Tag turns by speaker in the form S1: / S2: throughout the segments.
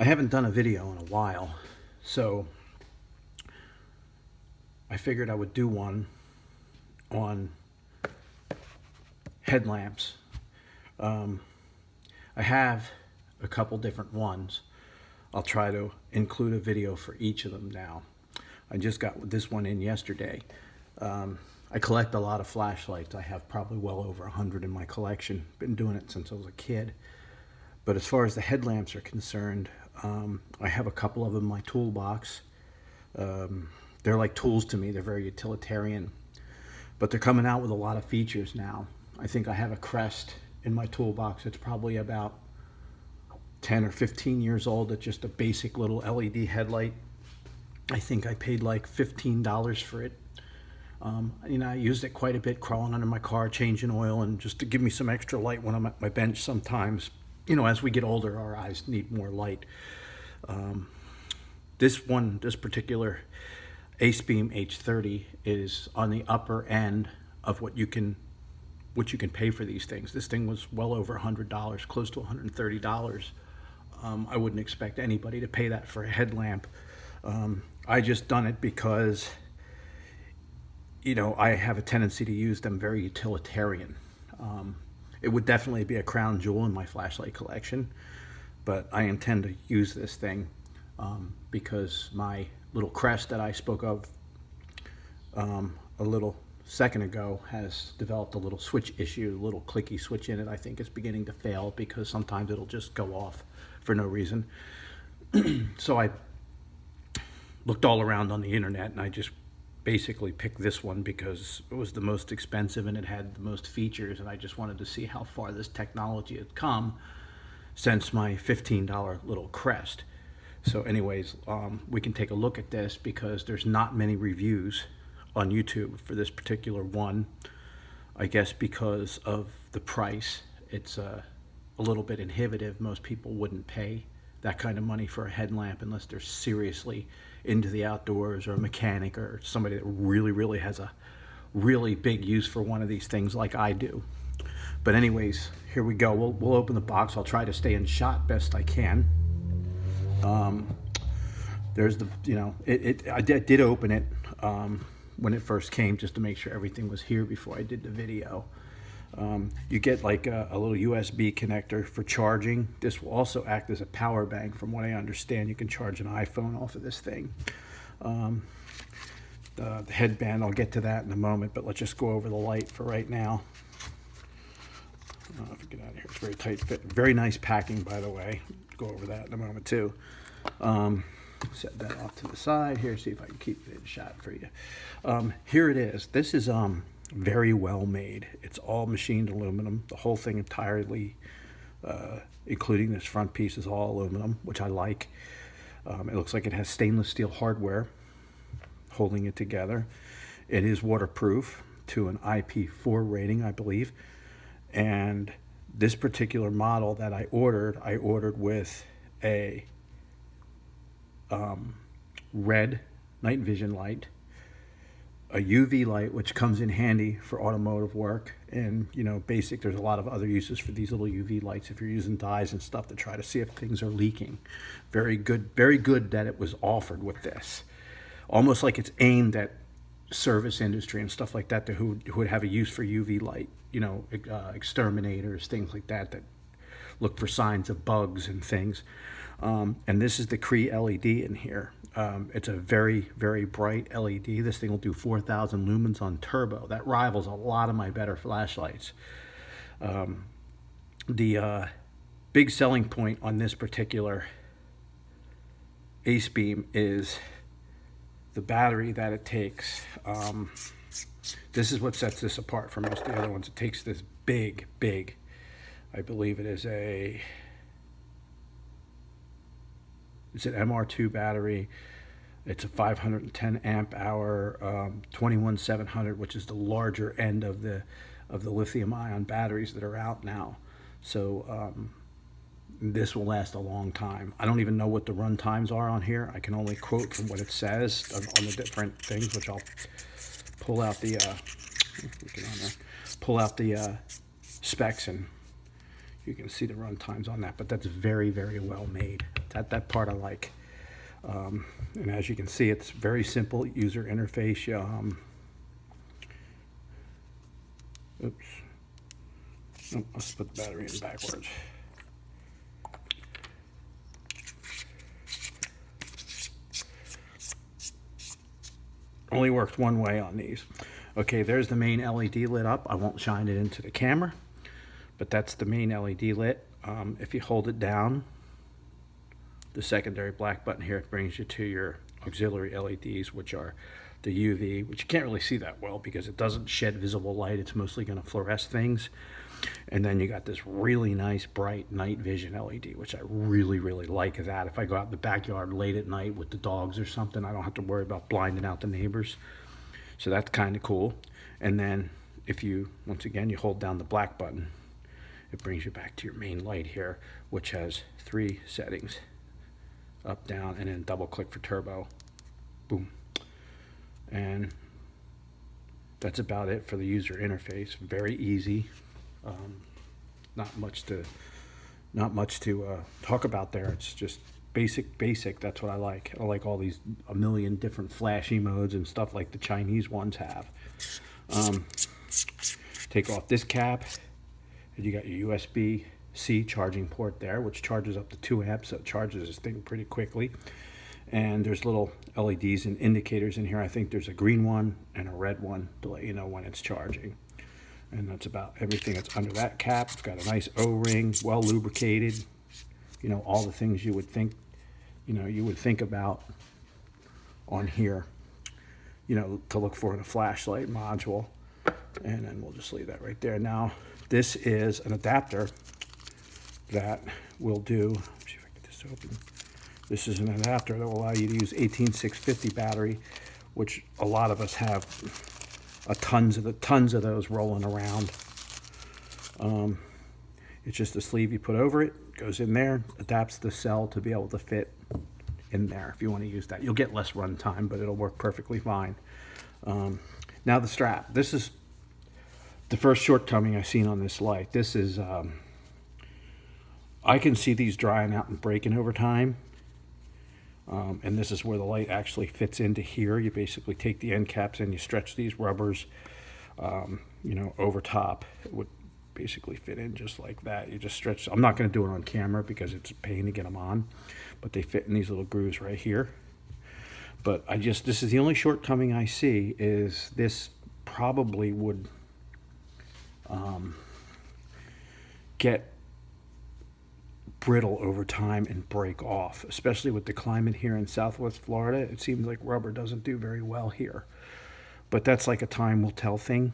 S1: I haven't done a video in a while, so I figured I would do one on headlamps. I have a couple different ones. I'll try to include a video for each of them now. I just got this one in yesterday. I collect a lot of flashlights. I have probably well over 100 in my collection. Been doing it since I was a kid. But as far as the headlamps are concerned, I have a couple of them in my toolbox. They're like tools to me. They're very utilitarian. But they're coming out with a lot of features now. I think I have a Crest in my toolbox. It's probably about 10 or 15 years old. It's just a basic little LED headlight. I think I paid like $15 for it. I used it quite a bit crawling under my car, changing oil, and just to give me some extra light when I'm at my bench sometimes. As we get older, our eyes need more light. This particular Acebeam H30 is on the upper end of what you can pay for these things. This thing was well over $100, close to $130. I wouldn't expect anybody to pay that for a headlamp. I just done it because I have a tendency to use them very utilitarian. It would definitely be a crown jewel in my flashlight collection, but I intend to use this thing because my little Crest that I spoke of a little second ago has developed a little switch issue, a little clicky switch in it. I think it's beginning to fail because sometimes it'll just go off for no reason. So I looked all around on the internet and I just basically picked this one because it was the most expensive and it had the most features, and I just wanted to see how far this technology had come since my $15 little Crest. So anyways, we can take a look at this because there's not many reviews on YouTube for this particular one. I guess because of the price, it's a little bit inhibitive. Most people wouldn't pay that kind of money for a headlamp unless they're seriously into the outdoors, or a mechanic, or somebody that really has a really big use for one of these things like I do. But anyways, here we go. We'll open the box. I'll try to stay in shot best I can. There's the, I did open it when it first came just to make sure everything was here before I did the video. You get like a little USB connector for charging. This will also act as a power bank. From what I understand, you can charge an iPhone off of this thing. The headband, I'll get to that in a moment, but let's just go over the light for right now. If we get out of here, it's very tight fit. Very nice packing, by the way. Go over that in a moment too. Set that off to the side here, see if I can keep it in shot for you. Here it is. This is very well made. It's all machined aluminum. The whole thing entirely, including this front piece, is all aluminum, which I like. It looks like it has stainless steel hardware holding it together. It is waterproof to an IP4 rating, I believe. And this particular model that I ordered with a red night vision light, a UV light, which comes in handy for automotive work, and there's a lot of other uses for these little UV lights if you're using dyes and stuff to try to see if things are leaking. Very good that it was offered with this. Almost like it's aimed at service industry and stuff like that, who would have a use for UV light, exterminators, things like that look for signs of bugs and things. And this is the Cree LED in here. It's a very, very bright LED. This thing will do 4,000 lumens on turbo. That rivals a lot of my better flashlights. The big selling point on this particular Acebeam is the battery that it takes. This is what sets this apart from most of the other ones. It takes this big, I believe it's an MR2 battery. It's a 510 amp hour 21700, which is the larger end of the lithium ion batteries that are out now. So this will last a long time. I don't even know what the run times are on here. I can only quote from what it says on the different things, which I'll pull out the specs and you can see the run times on that, but that's very, very well made. That part I like. And as you can see, it's very simple user interface. Oops. Oh, let's put the battery in backwards. Only works one way on these. Okay, there's the main LED lit up. I won't shine it into the camera, but that's the main LED lit. If you hold it down, the secondary black button here brings you to your auxiliary LEDs, which are the UV, which you can't really see that well because it doesn't shed visible light. It's mostly going to fluoresce things. And then you got this really nice bright night vision LED, which I really, really like that. If I go out in the backyard late at night with the dogs or something, I don't have to worry about blinding out the neighbors. So that's kind of cool. And then if you, once again, you hold down the black button, it brings you back to your main light here, which has 3 settings: up, down, and then double click for turbo. Boom. And that's about it for the user interface. Very easy. Not much to talk about there. It's just basic. That's what I like. I like all these a million different flashy modes and stuff like the Chinese ones have. Take off this cap, and you got your USB-C charging port there, which charges up to 2 amps, so it charges this thing pretty quickly. And there's little LEDs and indicators in here. I think there's a green one and a red one to let you know when it's charging. And that's about everything that's under that cap. It's got a nice O-ring, well lubricated. You know, all the things you would think, you would think about on here, to look for in a flashlight module. And then we'll just leave that right there. Now, this is an adapter that will do, let's see if I can get this open. This is an adapter that will allow you to use 18650 battery, which a lot of us have tons of those rolling around. It's just a sleeve you put over it, goes in there, adapts the cell to be able to fit in there. If you want to use that, you'll get less run time, but it'll work perfectly fine. Now the strap. This is the first shortcoming I've seen on this light. This is, I can see these drying out and breaking over time. And this is where the light actually fits into here. You basically take the end caps and you stretch these rubbers, over top. It would basically fit in just like that. You just stretch. I'm not going to do it on camera because it's a pain to get them on, but they fit in these little grooves right here. But this is the only shortcoming I see, is this probably would get brittle over time and break off, especially with the climate here in Southwest Florida. It seems like rubber doesn't do very well here, but that's like a time will tell thing.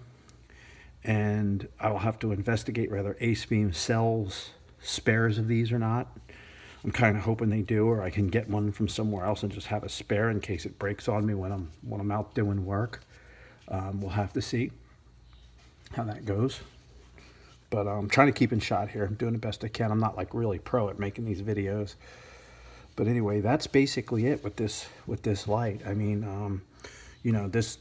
S1: And I will have to investigate whether Acebeam sells spares of these or not. I'm kind of hoping they do, or I can get one from somewhere else and just have a spare in case it breaks on me when I'm out doing work. We'll have to see how that goes. But I'm trying to keep in shot here. I'm doing the best I can. I'm not like really pro at making these videos. But anyway, that's basically it with this light. I mean, this,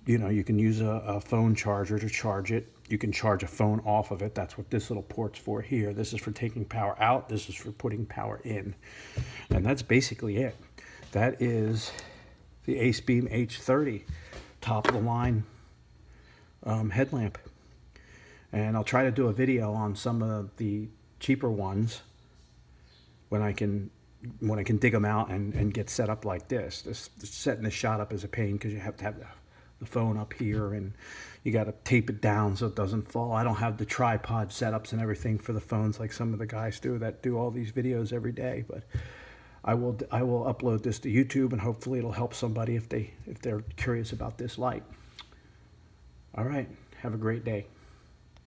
S1: you can use a phone charger to charge it. You can charge a phone off of it. That's what this little port's for here. This is for taking power out. This is for putting power in. And that's basically it. That is the Acebeam H30 top of the line headlamp. And I'll try to do a video on some of the cheaper ones when I can dig them out and get set up like this. Setting the shot up is a pain because you have to have the phone up here and you got to tape it down so it doesn't fall. I don't have the tripod setups and everything for the phones like some of the guys do that do all these videos every day. But I will upload this to YouTube, and hopefully it'll help somebody if they're curious about this light. All right, have a great day.